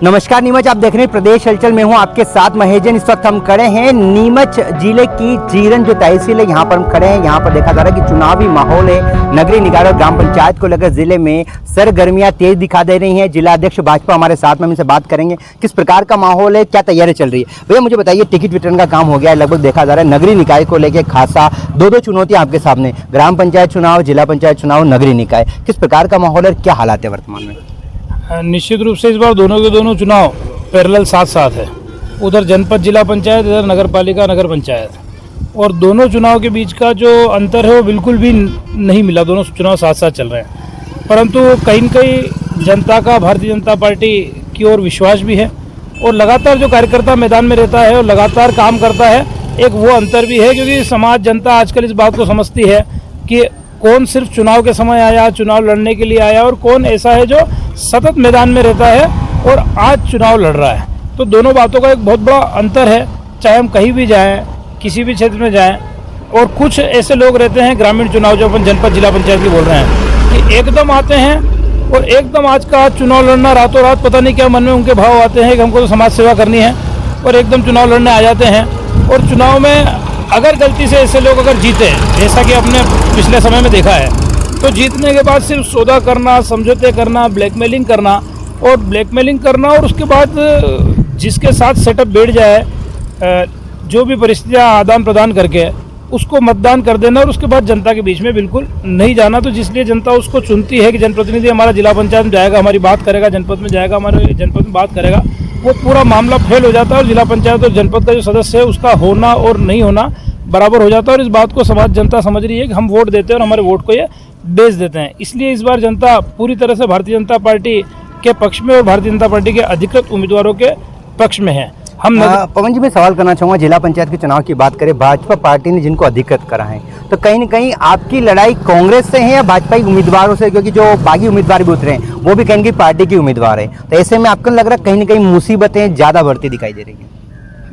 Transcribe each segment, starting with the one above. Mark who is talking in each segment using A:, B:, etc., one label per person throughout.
A: नमस्कार नीमच, आप देख रहे हैं प्रदेश हलचल में हूं आपके साथ महेजन। इस वक्त हम खड़े हैं नीमच जिले की जीरन जो तहसील है, यहां पर हम खड़े हैं। यहां पर देखा जा रहा है कि चुनावी माहौल है। नगरीय निकाय और ग्राम पंचायत को लेकर जिले में सरगर्मियां तेज दिखा दे रही हैं। जिला अध्यक्ष भाजपा हमारे साथ में, हम इनसे बात करेंगे किस प्रकार का माहौल है, क्या तैयारी चल रही है। भैया मुझे बताइए, टिकट वितरण का काम हो गया है लगभग, देखा जा रहा है नगरीय निकाय को लेकर खासा दो चुनौतियां आपके सामने, ग्राम पंचायत चुनाव, जिला पंचायत चुनाव, नगरीय निकाय। किस प्रकार का माहौल है, क्या हालात है वर्तमान में?
B: निश्चित रूप से इस बार दोनों के दोनों चुनाव पैरेलल साथ साथ है। उधर जनपद जिला पंचायत, इधर नगर पालिका नगर पंचायत, और दोनों चुनाव के बीच का जो अंतर है वो बिल्कुल भी नहीं मिला। दोनों चुनाव साथ साथ चल रहे हैं, परंतु कहीं न कहीं जनता का भारतीय जनता पार्टी की ओर विश्वास भी है, और लगातार जो कार्यकर्ता मैदान में रहता है और लगातार काम करता है, एक वो अंतर भी है। क्योंकि समाज, जनता आजकल इस बात को समझती है कि कौन सिर्फ चुनाव के समय आया, चुनाव लड़ने के लिए आया, और कौन ऐसा है जो सतत मैदान में रहता है और आज चुनाव लड़ रहा है। तो दोनों बातों का एक बहुत बड़ा अंतर है। चाहे हम कहीं भी जाएं, किसी भी क्षेत्र में जाएं, और कुछ ऐसे लोग रहते हैं ग्रामीण चुनाव जो अपन जनपद जिला पंचायत की बोल रहे हैं कि एकदम आते हैं और एकदम आज का चुनाव लड़ना, रातों रात पता नहीं क्या मन में उनके भाव आते हैं कि हमको तो समाज सेवा करनी है, और एकदम चुनाव लड़ने आ जाते हैं। और चुनाव में अगर गलती से ऐसे लोग अगर जीते, जैसा कि अपने पिछले समय में देखा है, तो जीतने के बाद सिर्फ सौदा करना, समझौते करना, ब्लैकमेलिंग करना और उसके बाद जिसके साथ सेटअप बैठ जाए, जो भी परिस्थितियां आदान प्रदान करके उसको मतदान कर देना, और उसके बाद जनता के बीच में बिल्कुल नहीं जाना। तो जिसलिए जनता उसको चुनती है कि जनप्रतिनिधि हमारा जिला पंचायत में जाएगा, हमारी बात करेगा, जनपद में जाएगा, हमारे जनपद में बात करेगा, वो पूरा मामला फेल हो जाता है। और जिला पंचायत और जनपद का जो सदस्य है उसका होना और नहीं होना बराबर हो जाता है। और इस बात को समाज, जनता समझ रही है कि हम वोट देते हैं और हमारे वोट को ये बेच देते हैं। इसलिए इस बार जनता पूरी तरह से भारतीय जनता पार्टी के पक्ष में और भारतीय जनता पार्टी के अधिकृत उम्मीदवारों के पक्ष में है। हम
A: पवन जी, मैं सवाल करना चाहूँगा, जिला पंचायत के चुनाव की बात करें, भाजपा पार्टी ने जिनको अधिकृत करा है, तो कहीं न कहीं आपकी लड़ाई कांग्रेस से है या भाजपा के उम्मीदवारों से? क्योंकि जो बागी उम्मीदवार भी उतरे हैं वो भी कहीं की पार्टी के उम्मीदवार है, तो ऐसे में आपको लग रहा है कहीं न कहीं मुसीबतें ज़्यादा बढ़ती दिखाई दे रही है?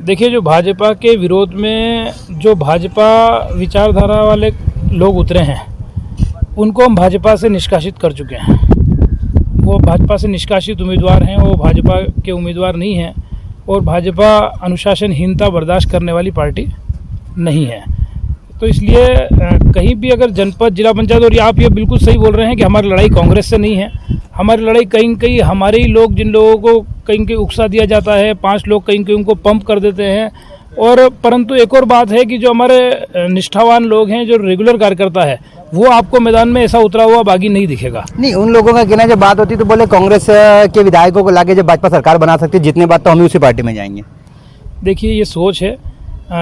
B: देखिए, जो भाजपा के विरोध में जो भाजपा विचारधारा वाले लोग उतरे हैं, उनको हम भाजपा से निष्कासित कर चुके हैं। वो भाजपा से निष्कासित उम्मीदवार हैं, वो भाजपा के उम्मीदवार नहीं हैं, और भाजपा अनुशासनहीनता बर्दाश्त करने वाली पार्टी नहीं है। तो इसलिए कहीं भी अगर जनपद, जिला पंचायत, और आप ये बिल्कुल सही बोल रहे हैं कि हमारी लड़ाई कांग्रेस से नहीं है। हमारी लड़ाई कहीं कहीं हमारे ही लोग, जिन लोगों को कहीं कहीं उकसा दिया जाता है, 5 लोग कहीं कहीं उनको पंप कर देते हैं। और परंतु एक और बात है कि जो हमारे निष्ठावान लोग हैं, जो रेगुलर कार्यकर्ता है, वो आपको मैदान में ऐसा उतरा हुआ बागी नहीं दिखेगा।
A: नहीं, उन लोगों का कहना, जब बात होती तो बोले कांग्रेस के विधायकों को लाके जब भाजपा सरकार बना सकती है, जितने बात तो हम उसी पार्टी में जाएंगे।
B: देखिए, ये सोच है।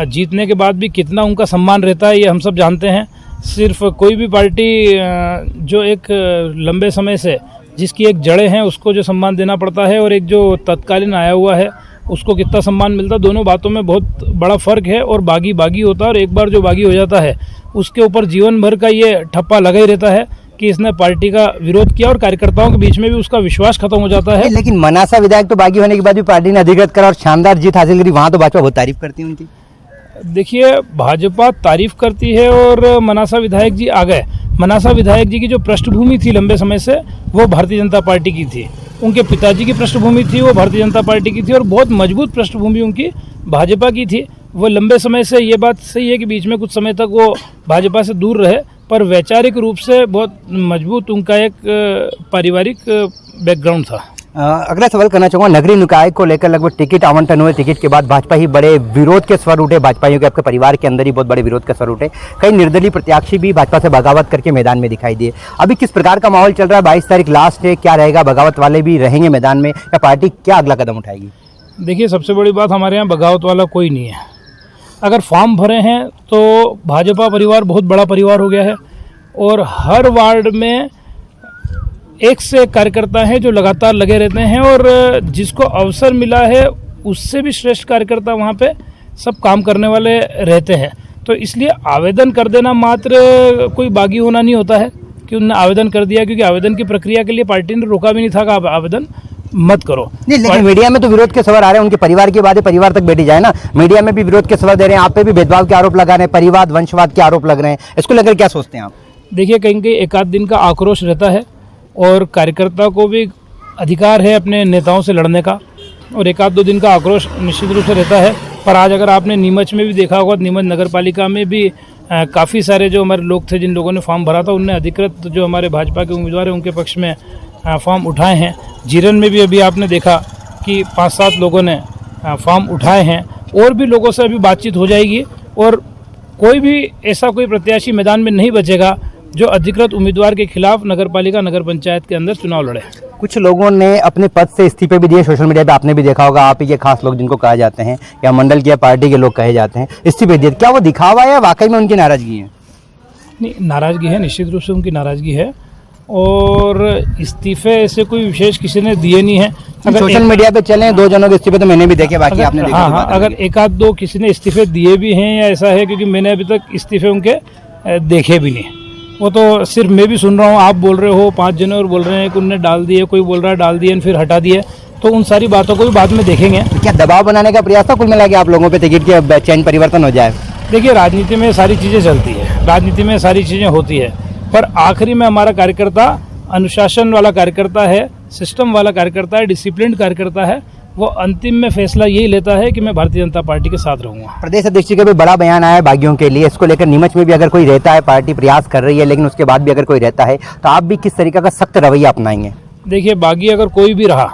B: जीतने के बाद भी कितना उनका सम्मान रहता है ये हम सब जानते हैं। सिर्फ कोई भी पार्टी जो एक लंबे समय से जिसकी एक जड़ें हैं उसको जो सम्मान देना पड़ता है, और एक जो तत्कालीन आया हुआ है उसको कितना सम्मान मिलता है, दोनों बातों में बहुत बड़ा फ़र्क है। और बागी बागी होता है, और एक बार जो बागी हो जाता है उसके ऊपर जीवन भर का ये ठप्पा लगा ही रहता है कि इसने पार्टी का विरोध किया, और कार्यकर्ताओं के बीच में भी उसका विश्वास खत्म हो जाता है।
A: लेकिन मनासा विधायक तो बागी होने के बाद भी पार्टी ने अधिकृत करा और शानदार जीत हासिल करी, वहाँ तो भाजपा बहुत तारीफ करती है उनकी।
B: देखिए, भाजपा तारीफ करती है और मनासा विधायक जी आ गए। मनासा विधायक जी की जो पृष्ठभूमि थी लंबे समय से, वो भारतीय जनता पार्टी की थी। उनके पिताजी की पृष्ठभूमि थी, वो भारतीय जनता पार्टी की थी, और बहुत मजबूत पृष्ठभूमि उनकी भाजपा की थी। वो लंबे समय से, ये बात सही है कि बीच में कुछ समय तक वो भाजपा से दूर रहे, पर वैचारिक रूप से बहुत मजबूत उनका एक पारिवारिक बैकग्राउंड था।
A: अगला सवाल करना चाहूँगा, नगरीय निकाय को लेकर लगभग टिकट आवंटन हुए, टिकट के बाद भाजपा ही बड़े विरोध के स्वर उठे, भाजपाइयों के आपके परिवार के अंदर ही बहुत बड़े विरोध के स्वर उठे। कई निर्दलीय प्रत्याशी भी भाजपा से बगावत करके मैदान में दिखाई दिए। अभी किस प्रकार का माहौल चल रहा है? 22 तारीख लास्ट है, क्या रहेगा? बगावत वाले भी रहेंगे मैदान में, या पार्टी क्या अगला कदम उठाएगी?
B: देखिए, सबसे बड़ी बात, हमारे यहाँ बगावत वाला कोई नहीं है। अगर फॉर्म भरे हैं तो भाजपा परिवार बहुत बड़ा परिवार हो गया है, और हर वार्ड में एक से एक कार्यकर्ता हैं जो लगातार लगे रहते हैं, और जिसको अवसर मिला है उससे भी श्रेष्ठ कार्यकर्ता वहाँ पे सब काम करने वाले रहते हैं। तो इसलिए आवेदन कर देना मात्र कोई बागी होना नहीं होता है कि उन्होंने आवेदन कर दिया, क्योंकि आवेदन की प्रक्रिया के लिए पार्टी ने रोका भी नहीं था कि आप आवेदन मत करो।
A: नहीं, लेकिन मीडिया में तो विरोध के सवाल आ रहे हैं, उनके परिवार की बात है, परिवार तक बैठी जाए ना। मीडिया में भी विरोध के सवाल दे रहे हैं, आप पे भी भेदभाव के आरोप लगा रहे हैं, परिवार वंशवाद के आरोप लग रहे हैं, इसको लेकर क्या सोचते हैं आप?
B: देखिए, कहीं कहीं एक आध दिन का आक्रोश रहता है, और कार्यकर्ता को भी अधिकार है अपने नेताओं से लड़ने का, और एक आध दो दिन का आक्रोश निश्चित रूप से रहता है। पर आज अगर आपने नीमच में भी देखा होगा, नीमच नगर पालिका में भी काफ़ी सारे जो हमारे लोग थे जिन लोगों ने फॉर्म भरा था, उनने अधिकृत जो हमारे भाजपा के उम्मीदवार हैं उनके पक्ष में फॉर्म उठाए हैं। जीरन में भी अभी आपने देखा कि 5-7 लोगों ने फॉर्म उठाए हैं। और भी लोगों से अभी बातचीत हो जाएगी और कोई भी ऐसा कोई प्रत्याशी मैदान में नहीं बचेगा जो अधिकृत उम्मीदवार के खिलाफ नगर पालिका नगर पंचायत के अंदर चुनाव लड़े।
A: कुछ लोगों ने अपने पद से इस्तीफे भी दिए, सोशल मीडिया पे आपने भी देखा होगा, आप ही के खास लोग जिनको कहा जाते हैं या मंडल की या पार्टी के लोग कहे जाते हैं, इस्तीफे दिए। क्या वो दिखावा है या वाकई में उनकी नाराजगी है?
B: नहीं, नाराज़गी है, निश्चित रूप से उनकी नाराज़गी है। और इस्तीफे ऐसे कोई विशेष किसी ने दिए नहीं है। अगर
A: सोशल मीडिया पे चले 2 जनों के इस्तीफे तो मैंने भी देखे, बाकी आपने देखा
B: हाँ, अगर एक आध दो किसी ने इस्तीफे दिए भी हैं या ऐसा है, क्योंकि मैंने अभी तक इस्तीफे उनके देखे भी नहीं। वो तो सिर्फ मैं भी सुन रहा हूँ, आप बोल रहे हो 5 जने और बोल रहे हैं कि उनने डाल दिए, कोई बोल रहा है डाल दिए फिर हटा दिए। तो उन सारी बातों को भी बाद में देखेंगे।
A: क्या दबाव बनाने का प्रयास था कुल मिला के आप लोगों पे टिकट के चयन परिवर्तन हो जाए?
B: देखिए, राजनीति में सारी चीज़ें चलती है, राजनीति में सारी चीज़ें होती है, पर आखिरी में हमारा कार्यकर्ता अनुशासन वाला कार्यकर्ता है, सिस्टम वाला कार्यकर्ता है, डिसिप्लिन कार्यकर्ता है। वो अंतिम में फैसला यही लेता है कि मैं भारतीय जनता पार्टी के साथ रहूँगा।
A: प्रदेश अध्यक्ष का भी बड़ा बयान आया है बागियों के लिए, इसको लेकर नीमच में भी अगर कोई रहता है, पार्टी प्रयास कर रही है, लेकिन उसके बाद भी अगर कोई रहता है तो आप भी किस तरीके का सख्त रवैया अपनाएंगे?
B: देखिए, बागी अगर कोई भी रहा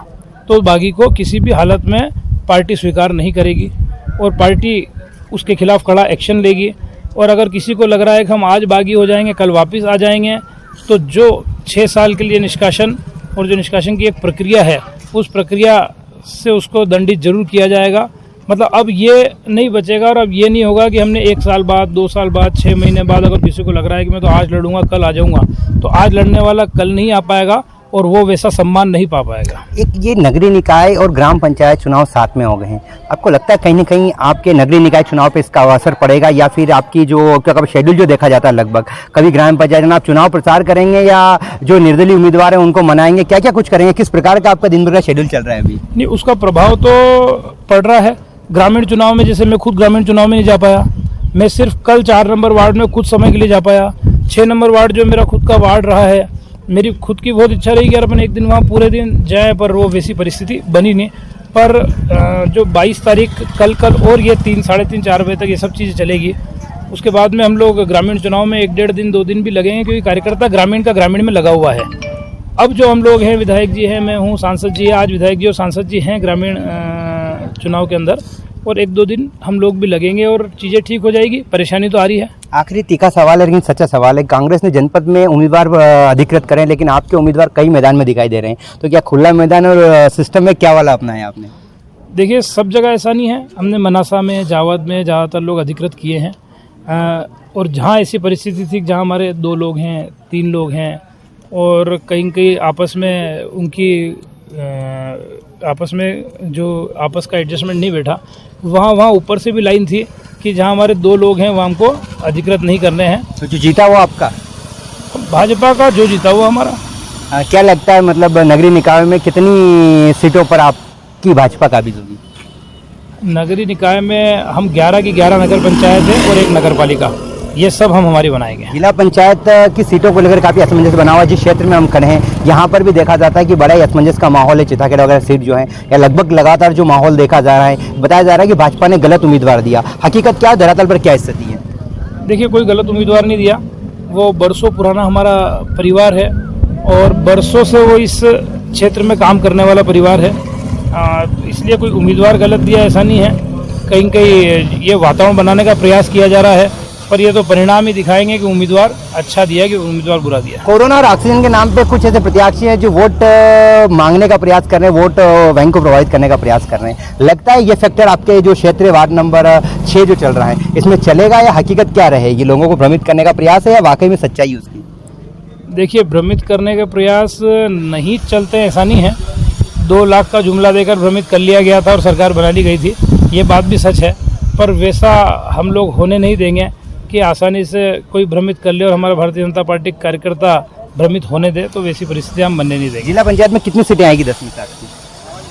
B: तो बागी को किसी भी हालत में पार्टी स्वीकार नहीं करेगी और पार्टी उसके खिलाफ कड़ा एक्शन लेगी। और अगर किसी को लग रहा है कि हम आज बागी हो जाएंगे कल वापस आ जाएंगे, तो जो 6 साल के लिए निष्कासन और जो निष्कासन की एक प्रक्रिया है, उस प्रक्रिया से उसको दंडित जरूर किया जाएगा। मतलब अब ये नहीं बचेगा और अब ये नहीं होगा कि हमने 1 साल बाद, 2 साल बाद, 6 महीने बाद अगर किसी को लग रहा है कि मैं तो आज लड़ूंगा कल आ जाऊंगा, तो आज लड़ने वाला कल नहीं आ पाएगा और वो वैसा सम्मान नहीं पा पाएगा।
A: एक ये नगरीय निकाय और ग्राम पंचायत चुनाव साथ में हो गए हैं, आपको लगता है कहीं ना कहीं आपके नगरीय निकाय चुनाव पे इसका असर पड़ेगा, या फिर आपकी जो क्या शेड्यूल जो देखा जाता है लगभग कभी ग्राम पंचायत में आप चुनाव प्रचार करेंगे या जो निर्दलीय उम्मीदवार हैं उनको मनाएंगे, क्या क्या कुछ करेंगे, किस प्रकार का आपका दिन भर का शेड्यूल चल रहा है अभी?
B: नहीं, उसका प्रभाव तो पड़ रहा है। ग्रामीण चुनाव में जैसे मैं खुद ग्रामीण चुनाव में नहीं जा पाया, मैं सिर्फ कल 4 नंबर वार्ड में कुछ समय के लिए जा पाया। 6 नंबर वार्ड जो मेरा खुद का वार्ड रहा है, मेरी खुद की बहुत इच्छा रही कि यार अपन एक दिन वहाँ पूरे दिन जाए, पर वो वैसी परिस्थिति बनी नहीं। पर जो 22 तारीख कल और ये 3, साढ़े 3, 4 बजे तक ये सब चीज़ें चलेगी। उसके बाद में हम लोग ग्रामीण चुनाव में 1-1.5 दिन 2 दिन भी लगेंगे, क्योंकि कार्यकर्ता ग्रामीण का ग्रामीण में लगा हुआ है। अब जो हम लोग हैं, विधायक जी हैं, मैं हूँ, सांसद जी है, आज विधायक जी और सांसद जी हैं ग्रामीण चुनाव के अंदर, और 1-2 दिन हम लोग भी लगेंगे और चीज़ें ठीक हो जाएगी। परेशानी तो आ रही है।
A: आखिरी तीखा सवाल है लेकिन सच्चा सवाल है, कांग्रेस ने जनपद में उम्मीदवार अधिकृत करें, लेकिन आपके उम्मीदवार कई मैदान में दिखाई दे रहे हैं, तो क्या खुला मैदान और सिस्टम में क्या वाला अपनाया आपने?
B: देखिए, सब जगह ऐसा नहीं है। हमने मनासा में, जावद में ज़्यादातर लोग अधिकृत किए हैं, और जहाँ ऐसी परिस्थिति थी जहाँ हमारे 2 लोग हैं, 3 लोग हैं और कहीं आपस में उनकी आपस में जो आपस का एडजस्टमेंट नहीं बैठा, वहाँ ऊपर से भी लाइन थी कि जहाँ हमारे 2 लोग हैं वहाँ हमको अधिकृत नहीं करने हैं।
A: तो जो जीता वो आपका?
B: भाजपा का जो जीता वो हमारा।
A: क्या लगता है, मतलब नगरीय निकाय में कितनी सीटों पर आपकी भाजपा काबिज होगी?
B: नगरीय निकाय में हम 11 की 11 नगर पंचायत है और 1 नगर पालिका, ये सब हम हमारी बनाएंगे।
A: जिला पंचायत की सीटों को लेकर काफ़ी असमंजस बना हुआ है। जिस क्षेत्र में हम खड़े हैं यहाँ पर भी देखा जाता है कि बड़ा ही असमंजस का माहौल है। चिताखेड़ा वगैरह सीट जो है या लगभग लगातार जो माहौल देखा जा रहा है, बताया जा रहा है कि भाजपा ने गलत उम्मीदवार दिया। हकीकत क्या, धरातल पर क्या स्थिति है?
B: देखिए, कोई गलत उम्मीदवार नहीं दिया, वो बरसों पुराना हमारा परिवार है और बरसों से वो इस क्षेत्र में काम करने वाला परिवार है, इसलिए कोई उम्मीदवार गलत दिया ऐसा नहीं है। कहीं ये वातावरण बनाने का प्रयास किया जा रहा है, पर ये तो परिणाम ही दिखाएंगे कि उम्मीदवार अच्छा दिया कि उम्मीदवार बुरा दिया।
A: कोरोना और ऑक्सीजन के नाम पे कुछ ऐसे प्रत्याशी हैं जो वोट मांगने का प्रयास कर रहे हैं, वोट बैंक को प्रभावित करने का प्रयास कर रहे हैं। लगता है ये फैक्टर आपके जो क्षेत्र वार्ड नंबर 6 जो चल रहा है इसमें चलेगा, या हकीकत क्या रहेगी? लोगों को भ्रमित करने का प्रयास है या वाकई में सच्चाई उसकी?
B: देखिए, भ्रमित करने का प्रयास नहीं चलते ऐसा नहीं है। 2 लाख का जुमला देकर भ्रमित कर लिया गया था और सरकार बना ली गई थी, ये बात भी सच है, पर वैसा हम लोग होने नहीं देंगे कि आसानी से कोई भ्रमित कर ले और हमारा भारतीय जनता पार्टी कार्यकर्ता भ्रमित होने दे, तो वैसी परिस्थिति हम बनने नहीं देंगे।
A: जिला पंचायत में कितनी सीटें आएगी 10 में से?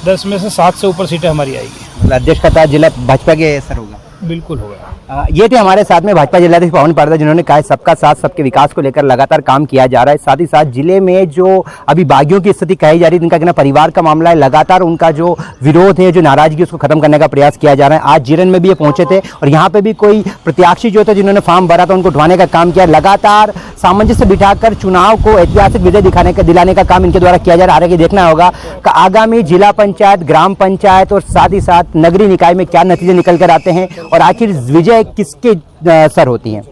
B: 10 में से 7 से ऊपर सीटें हमारी आएगी।
A: मतलब अध्यक्ष का ताज जिला भाजपा के सर होगा?
B: बिल्कुल होगा।
A: ये थे हमारे साथ में भाजपा जिलाध्यक्ष पवन पारदा, जिन्होंने कहा है सबका साथ सबके विकास को लेकर लगातार काम किया जा रहा है। साथ ही साथ जिले में जो अभी बागियों की स्थिति कही जा रही है, इनका कहना परिवार का मामला है, लगातार उनका जो विरोध है, जो नाराजगी, उसको खत्म करने का प्रयास किया जा रहा है। आज जीरन में भी ये पहुंचे थे और यहाँ पे भी कोई प्रत्याशी जो थे जिन्होंने फॉर्म भरा था उनको उठवाने का काम किया। लगातार सामंजस्य बिठाकर चुनाव को ऐतिहासिक विजय दिलाने का काम इनके द्वारा किया जा रहा है। आगे देखना होगा कि आगामी जिला पंचायत, ग्राम पंचायत और साथ ही साथ नगरीय निकाय में क्या नतीजे निकल कर आते हैं और आखिर विजय किसके सर होती हैं।